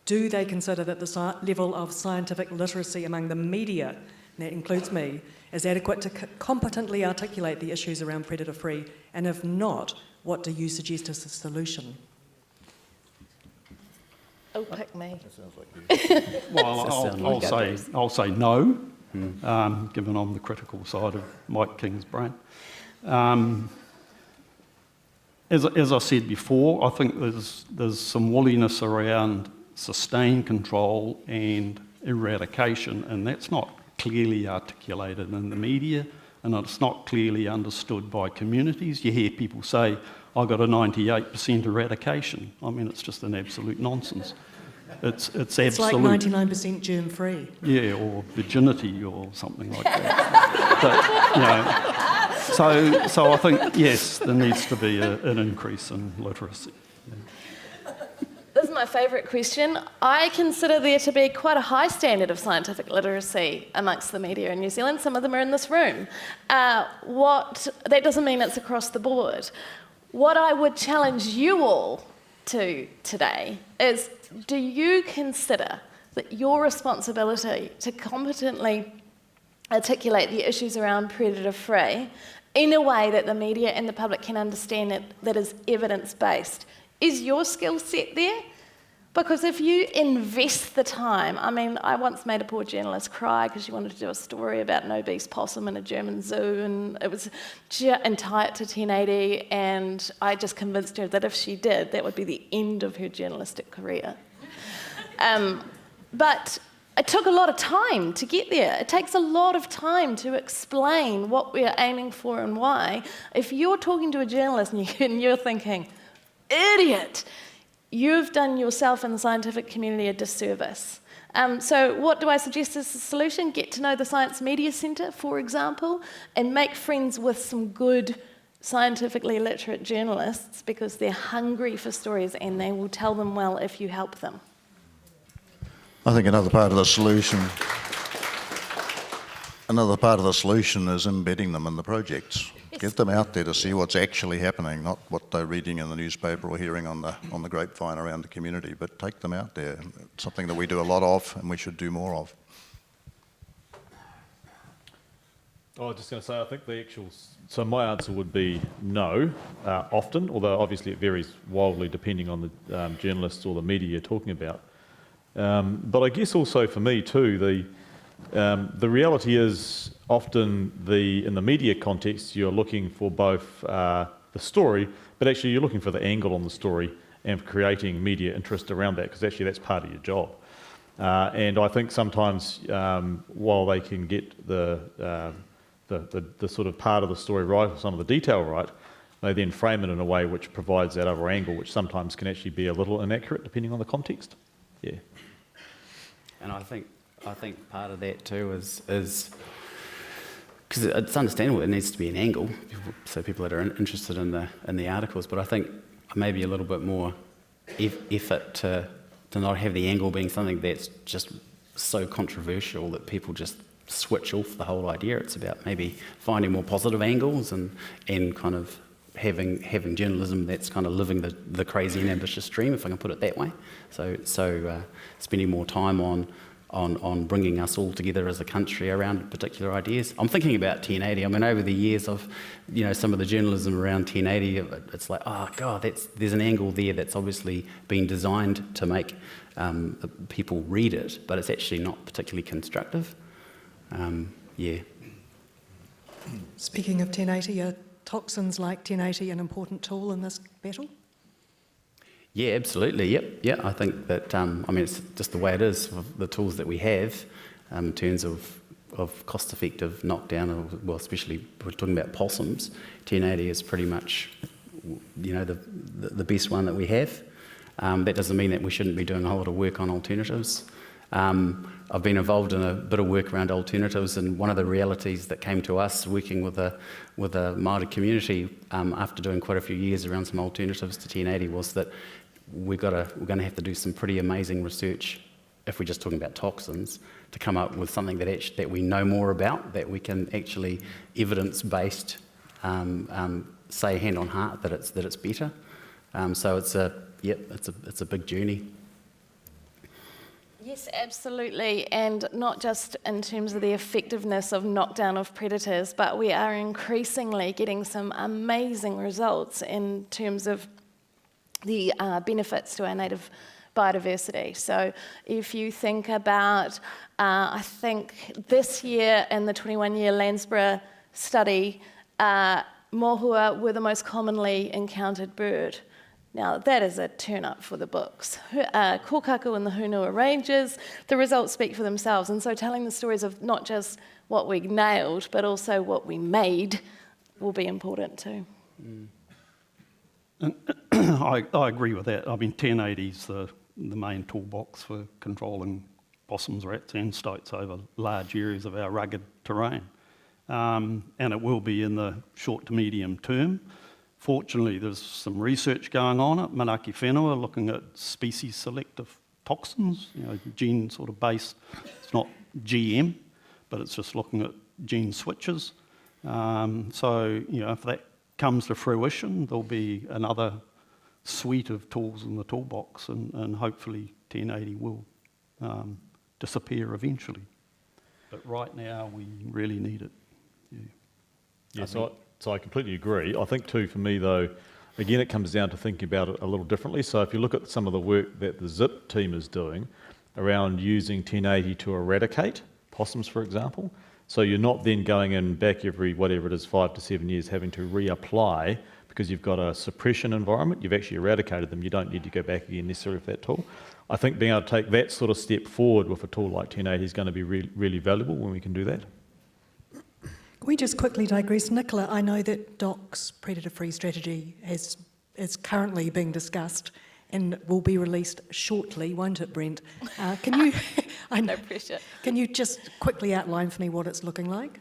do they consider that the level of scientific literacy among the media, and that includes me, is adequate to competently articulate the issues around predator-free? And if not, what do you suggest as a solution? Oh, pick me. That sounds like you. Well, I'll say no, given I'm the critical side of Mike King's brain. As I said before, I think there's some woolliness around sustained control and eradication, and that's not clearly articulated in the media, and it's not clearly understood by communities. You hear people say, I got a 98% eradication. I mean, it's just an absolute nonsense. It's absolute. It's like 99% germ-free. Yeah, or virginity or something like that. But, So I think, yes, there needs to be an increase in literacy. Yeah. This is my favourite question. I consider there to be quite a high standard of scientific literacy amongst the media in New Zealand. Some of them are in this room. That doesn't mean it's across the board. What I would challenge you all to today is, do you consider that your responsibility to competently articulate the issues around predator-free in a way that the media and the public can understand it, that is evidence-based, is your skill set there? Because if you invest the time, I mean, I once made a poor journalist cry because she wanted to do a story about an obese possum in a German zoo, and it was and tie it to 1080, and I just convinced her that if she did, that would be the end of her journalistic career. But it took a lot of time to get there. It takes a lot of time to explain what we're aiming for and why. If you're talking to a journalist and you're thinking, idiot, you've done yourself and the scientific community a disservice. So what do I suggest as a solution? Get to know the Science Media Centre, for example, and make friends with some good scientifically literate journalists, because they're hungry for stories and they will tell them well if you help them. I think another part of the solution is embedding them in the projects. Yes. Get them out there to see what's actually happening, not what they're reading in the newspaper or hearing on the grapevine around the community, but take them out there. It's something that we do a lot of and we should do more of. I was just going to say, I think so my answer would be no, often, although obviously it varies wildly depending on the journalists or the media you're talking about. But I guess also for me too, the reality is often in the media context, you're looking for both the story, but actually you're looking for the angle on the story and creating media interest around that, because actually that's part of your job. And I think sometimes while they can get the sort of part of the story right, or some of the detail right, they then frame it in a way which provides that other angle, which sometimes can actually be a little inaccurate depending on the context. Yeah. And I think part of that too is because it's understandable it needs to be an angle, so people that are interested in the articles. But I think maybe a little bit more effort to not have the angle being something that's just so controversial that people just switch off the whole idea. It's about maybe finding more positive angles and kind of having journalism that's kind of living the crazy and ambitious dream, if I can put it that way. So spending more time on bringing us all together as a country around particular ideas. I'm thinking about 1080. I mean, over the years of, some of the journalism around 1080, it's like, oh God, there's an angle there that's obviously been designed to make people read it, but it's actually not particularly constructive. Yeah. Speaking of 1080, are toxins like 1080 an important tool in this battle? Yeah, absolutely. Yep. Yeah, I think that, it's just the way it is, the tools that we have in terms of cost-effective knockdown, well, especially we're talking about possums, 1080 is pretty much, the best one that we have. That doesn't mean that we shouldn't be doing a whole lot of work on alternatives. I've been involved in a bit of work around alternatives, and one of the realities that came to us working with a Māori community after doing quite a few years around some alternatives to 1080 was that we're going to have to do some pretty amazing research, if we're just talking about toxins, to come up with something that we know more about, that we can actually evidence-based say hand on heart that it's better. So it's a big journey. Yes, absolutely, and not just in terms of the effectiveness of knockdown of predators, but we are increasingly getting some amazing results in terms of the benefits to our native biodiversity. So if you think about, I think this year in the 21-year Landsborough study, mohua were the most commonly encountered bird. Now, that is a turn-up for the books. Kōkaku and the Whenua ranges, the results speak for themselves. And so telling the stories of not just what we nailed, but also what we made will be important too. And I agree with that. I mean, 1080 is the main toolbox for controlling possums, rats and stoats over large areas of our rugged terrain. And it will be in the short to medium term. Fortunately, there's some research going on at Manaaki Whenua looking at species-selective toxins, gene sort of based. It's not GM, but it's just looking at gene switches. So, if that comes to fruition, there'll be another suite of tools in the toolbox, and hopefully 1080 will disappear eventually. But right now, we really need it. Yeah, so I completely agree. I think too, for me though, again, it comes down to thinking about it a little differently. So if you look at some of the work that the ZIP team is doing around using 1080 to eradicate possums, for example, so you're not then going in back every, whatever it is, 5 to 7 years, having to reapply because you've got a suppression environment, you've actually eradicated them, you don't need to go back again necessarily with that tool. I think being able to take that sort of step forward with a tool like 1080 is going to be really valuable when we can do that. Can we just quickly digress? Nicola, I know that DOC's predator-free strategy is currently being discussed and will be released shortly, won't it, Brent? Can you... No pressure. Can you just quickly outline for me what it's looking like?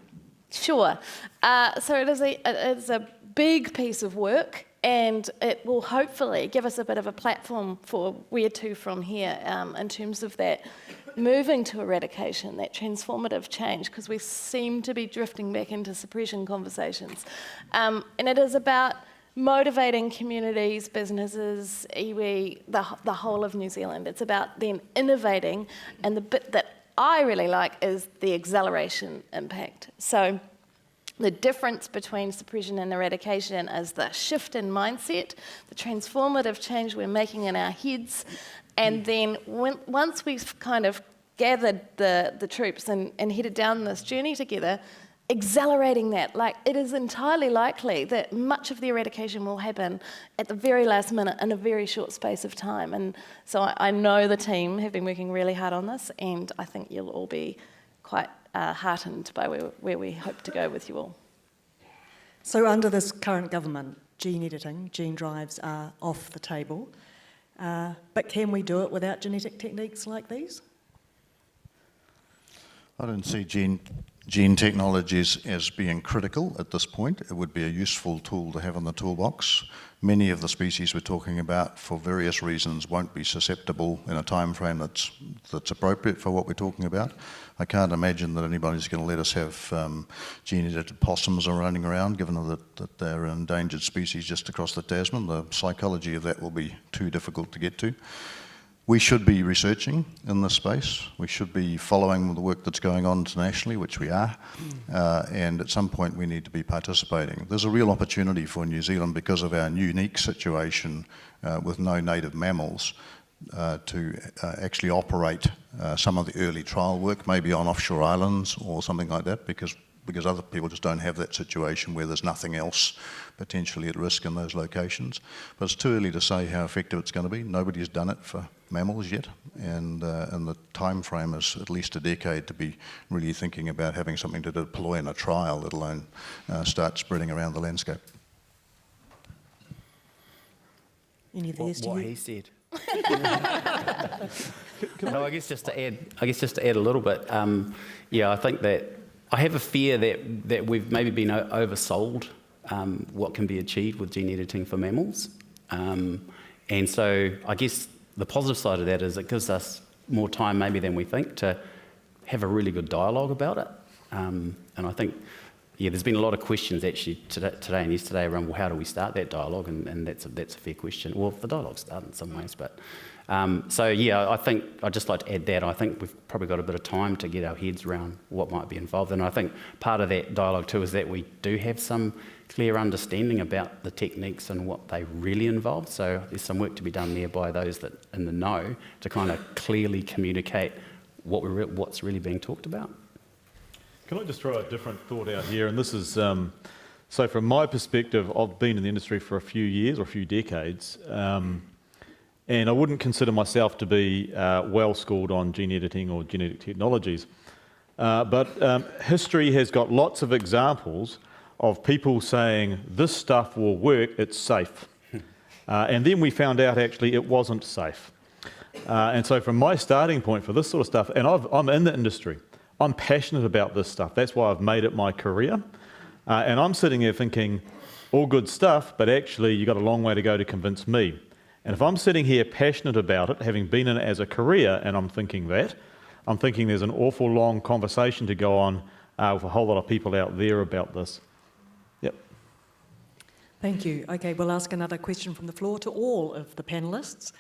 Sure. So it is a big piece of work, and it will hopefully give us a bit of a platform for where to from here in terms of that moving to eradication, that transformative change, because we seem to be drifting back into suppression conversations. And it is about motivating communities, businesses, iwi, the whole of New Zealand. It's about then innovating, and the bit that I really like is the acceleration impact. So the difference between suppression and eradication is the shift in mindset, the transformative change we're making in our heads, and then once we've kind of gathered the troops and headed down this journey together, accelerating that. Like, it is entirely likely that much of the eradication will happen at the very last minute in a very short space of time. And so I know the team have been working really hard on this, and I think you'll all be quite heartened by where we hope to go with you all. So under this current government, gene editing, gene drives are off the table. But can we do it without genetic techniques like these? I don't see gene technologies as being critical at this point. It would be a useful tool to have in the toolbox. Many of the species we're talking about, for various reasons, won't be susceptible in a time frame that's appropriate for what we're talking about. I can't imagine that anybody's going to let us have gene-edited possums running around, given that they're an endangered species just across the Tasman. The psychology of that will be too difficult to get to. We should be researching in this space. We should be following the work that's going on internationally, which we are, and at some point we need to be participating. There's a real opportunity for New Zealand because of our unique situation with no native mammals to actually operate some of the early trial work, maybe on offshore islands or something like that, because other people just don't have that situation where there's nothing else potentially at risk in those locations. But it's too early to say how effective it's going to be. Nobody's done it for mammals yet, and the time frame is at least a decade to be really thinking about having something to deploy in a trial, let alone start spreading around the landscape. Any of these What he said. No, I guess just to add a little bit. I think that I have a fear that we've maybe been oversold what can be achieved with gene editing for mammals, and so I guess the positive side of that is it gives us more time maybe than we think to have a really good dialogue about it, and I think there's been a lot of questions actually today and yesterday around, well, how do we start that dialogue, and that's a fair question. Well, the dialogue started in some ways, but I think I'd just like to add that I think we've probably got a bit of time to get our heads around what might be involved, and I think part of that dialogue too is that we do have some clear understanding about the techniques and what they really involve. So there's some work to be done there by those that in the know to kind of clearly communicate what's really being talked about. Can I just throw a different thought out here? And this is, so from my perspective, I've been in the industry for a few years or a few decades, and I wouldn't consider myself to be well-schooled on gene editing or genetic technologies. But history has got lots of examples of people saying, this stuff will work, it's safe. And then we found out actually it wasn't safe. And so from my starting point for this sort of stuff, and I'm in the industry, I'm passionate about this stuff. That's why I've made it my career. And I'm sitting there thinking, all good stuff, but actually you've got a long way to go to convince me. And if I'm sitting here passionate about it, having been in it as a career, and I'm thinking there's an awful long conversation to go on with a whole lot of people out there about this. Yep. Thank you. Okay, we'll ask another question from the floor to all of the panellists.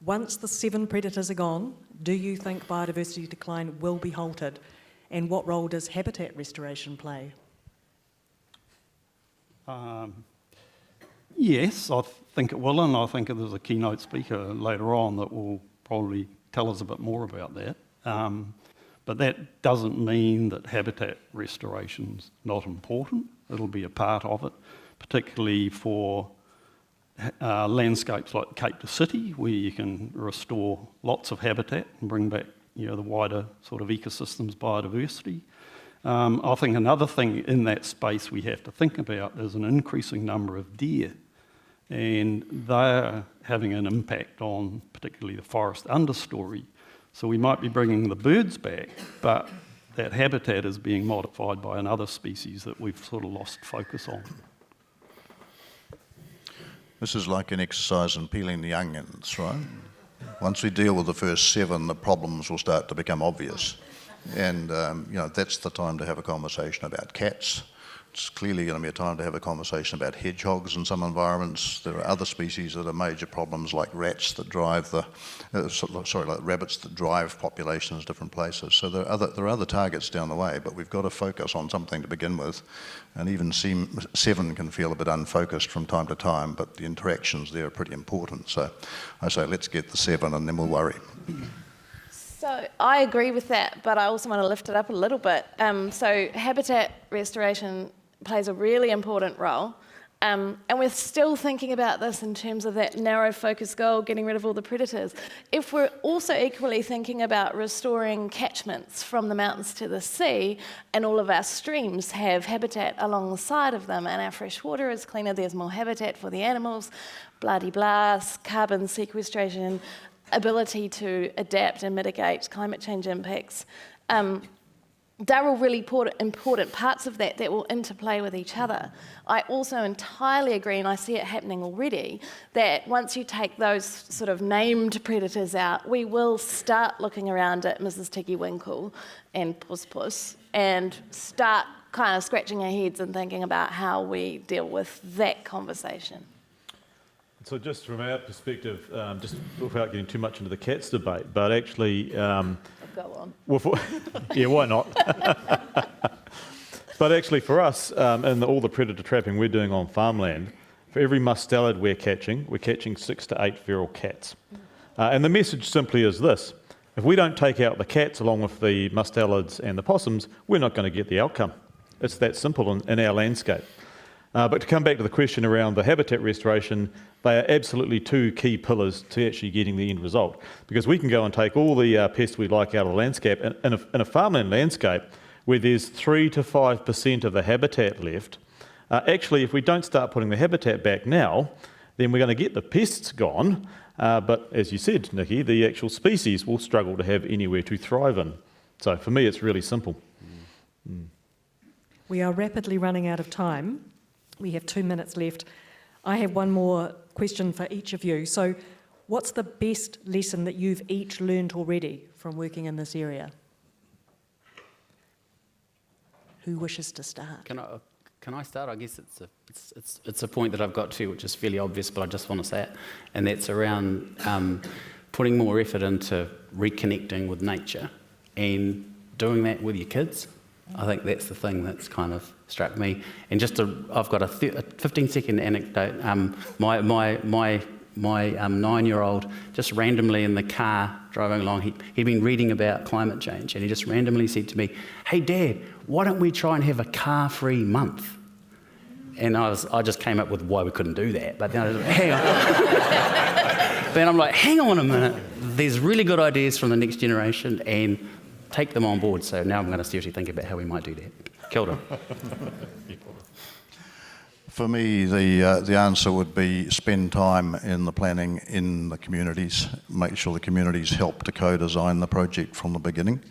Once the 7 predators are gone, do you think biodiversity decline will be halted? And what role does habitat restoration play? Yes, I think it will, and I think there's a keynote speaker later on that will probably tell us a bit more about that. But that doesn't mean that habitat restoration's not important. It'll be a part of it, particularly for landscapes like Cape to City, where you can restore lots of habitat and bring back the wider sort of ecosystems biodiversity. I think another thing in that space we have to think about is an increasing number of deer, and they're having an impact on particularly the forest understory. So we might be bringing the birds back, but that habitat is being modified by another species that we've sort of lost focus on. This is like an exercise in peeling the onions, right? Once we deal with the first 7, the problems will start to become obvious. And, that's the time to have a conversation about cats. It's clearly going to be a time to have a conversation about hedgehogs in some environments. There are other species that are major problems, like rats that drive like rabbits that drive populations different places. So there are other targets down the way, but we've got to focus on something to begin with. And even 7 can feel a bit unfocused from time to time, but the interactions there are pretty important. So I say let's get the 7 and then we'll worry. So I agree with that, but I also want to lift it up a little bit. So habitat restoration plays a really important role, and we're still thinking about this in terms of that narrow focus goal, getting rid of all the predators. If we're also equally thinking about restoring catchments from the mountains to the sea, and all of our streams have habitat along the side of them, and our fresh water is cleaner, there's more habitat for the animals, blah-de-blah, carbon sequestration, ability to adapt and mitigate climate change impacts. They're all really important parts of that will interplay with each other. I also entirely agree, and I see it happening already, that once you take those sort of named predators out, we will start looking around at Mrs. Tiki Winkle and Puss Puss and start kind of scratching our heads and thinking about how we deal with that conversation. So just from our perspective, just without getting too much into the cats debate, but actually... Go on. Yeah, why not? But actually for us, in all the predator trapping we're doing on farmland, for every mustard we're catching 6 to 8 feral cats. And the message simply is this: if we don't take out the cats along with the mustards and the possums, we're not going to get the outcome. It's that simple in our landscape. But to come back to the question around the habitat restoration, they are absolutely 2 key pillars to actually getting the end result. Because we can go and take all the pests we like out of the landscape. In a farmland landscape where there's 3 to 5% of the habitat left, actually if we don't start putting the habitat back now, then we're going to get the pests gone. But as you said, Nikki, the actual species will struggle to have anywhere to thrive in. So for me, it's really simple. We are rapidly running out of time. We have 2 minutes left. I have one more question for each of you. So what's the best lesson that you've each learned already from working in this area? Who wishes to start? Can I start? I guess it's a point that I've got to, which is fairly obvious, but I just want to say it, and that's around putting more effort into reconnecting with nature and doing that with your kids. I think that's the thing that's kind of struck me. And I've got a 15-second anecdote. My 9-year-old, just randomly in the car driving along, he'd been reading about climate change, and he just randomly said to me, "Hey Dad, why don't we try and have a car-free month?" And I just came up with why we couldn't do that. But then I was like, hang on. Then I'm like, hang on a minute. There's really good ideas from the next generation, and take them on board. So now I'm going to seriously think about how we might do that. Kia ora. For me, the answer would be spend time in the planning in the communities, make sure the communities help to co-design the project from the beginning.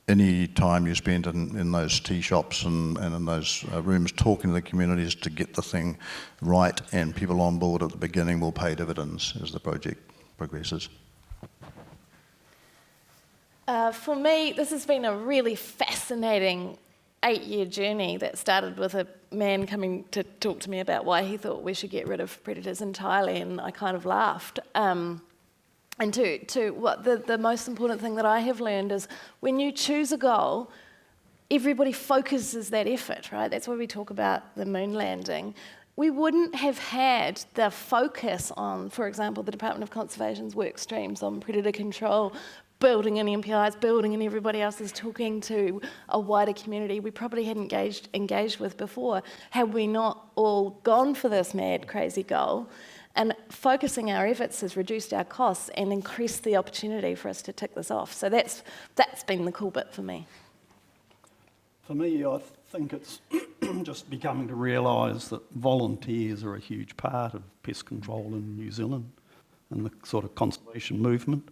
Any time you spend in those tea shops and in those rooms talking to the communities to get the thing right and people on board at the beginning will pay dividends as the project progresses. For me, this has been a really fascinating 8-year journey that started with a man coming to talk to me about why he thought we should get rid of predators entirely, and I kind of laughed. And to what the most important thing that I have learned is when you choose a goal, everybody focuses that effort, right? That's why we talk about the moon landing. we wouldn't have had the focus on, for example, the Department of Conservation's work streams on predator control, building in MPIs, building in everybody else is talking to a wider community we probably hadn't engaged with before, had we not all gone for this mad, crazy goal. And focusing our efforts has reduced our costs and increased the opportunity for us to tick this off. So that's been the cool bit for me. For me, I think it's just becoming to realise that volunteers are a huge part of pest control in New Zealand and the sort of conservation movement,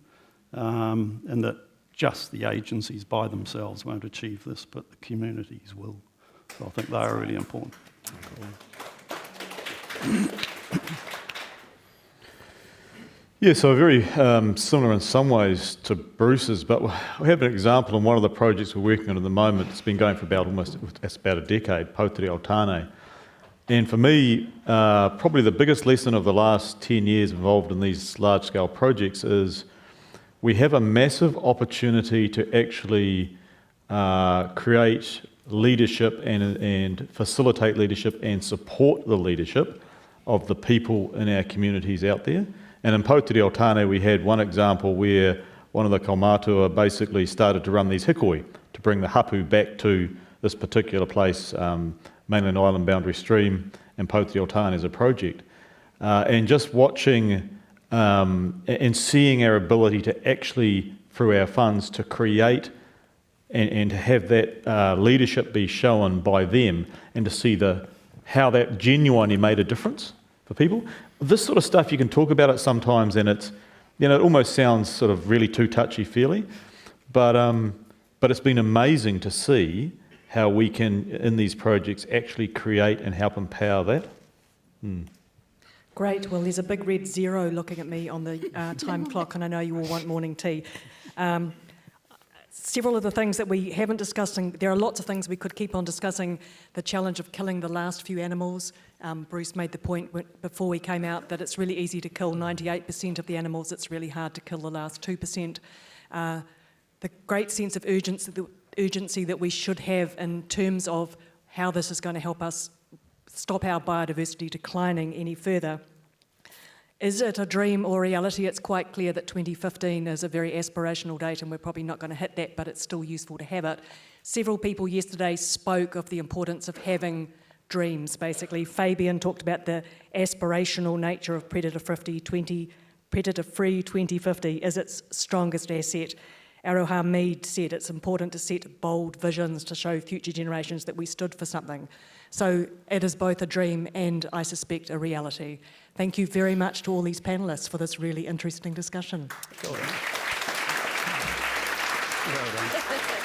and that just the agencies by themselves won't achieve this, but the communities will. So I think they are really important. Yeah, so very similar in some ways to Bruce's, but we have an example in one of the projects we're working on at the moment. It's been going for about a decade, Poutere Altane. And for me, probably the biggest lesson of the last 10 years involved in these large-scale projects is we have a massive opportunity to actually create leadership and facilitate leadership and support the leadership of the people in our communities out there. And in Poutere Altane, we had one example where one of the kaumātua basically started to run these hikoi to bring the hapu back to this particular place, mainland island boundary stream, and Poutere Altane as a project. And just watching and seeing our ability to actually, through our funds, to create and to have that leadership be shown by them, and to see how that genuinely made a difference for people. This sort of stuff, you can talk about it sometimes, and it's, it almost sounds sort of really too touchy-feely, but it's been amazing to see how we can, in these projects, actually create and help empower that. Great. Well, there's a big red 0 looking at me on the time clock, and I know you all want morning tea. Several of the things that we haven't discussed, and there are lots of things we could keep on discussing, the challenge of killing the last few animals. Bruce made the point before we came out that it's really easy to kill 98% of the animals, it's really hard to kill the last 2%. The great sense of urgency that we should have in terms of how this is going to help us stop our biodiversity declining any further. Is it a dream or reality? It's quite clear that 2015 is a very aspirational date and we're probably not going to hit that, but it's still useful to have it. Several people yesterday spoke of the importance of having dreams, basically. Fabian talked about the aspirational nature of predator-free 2050 is its strongest asset. Arawa Mead said it's important to set bold visions to show future generations that we stood for something. So it is both a dream and, I suspect, a reality. Thank you very much to all these panellists for this really interesting discussion. Well done.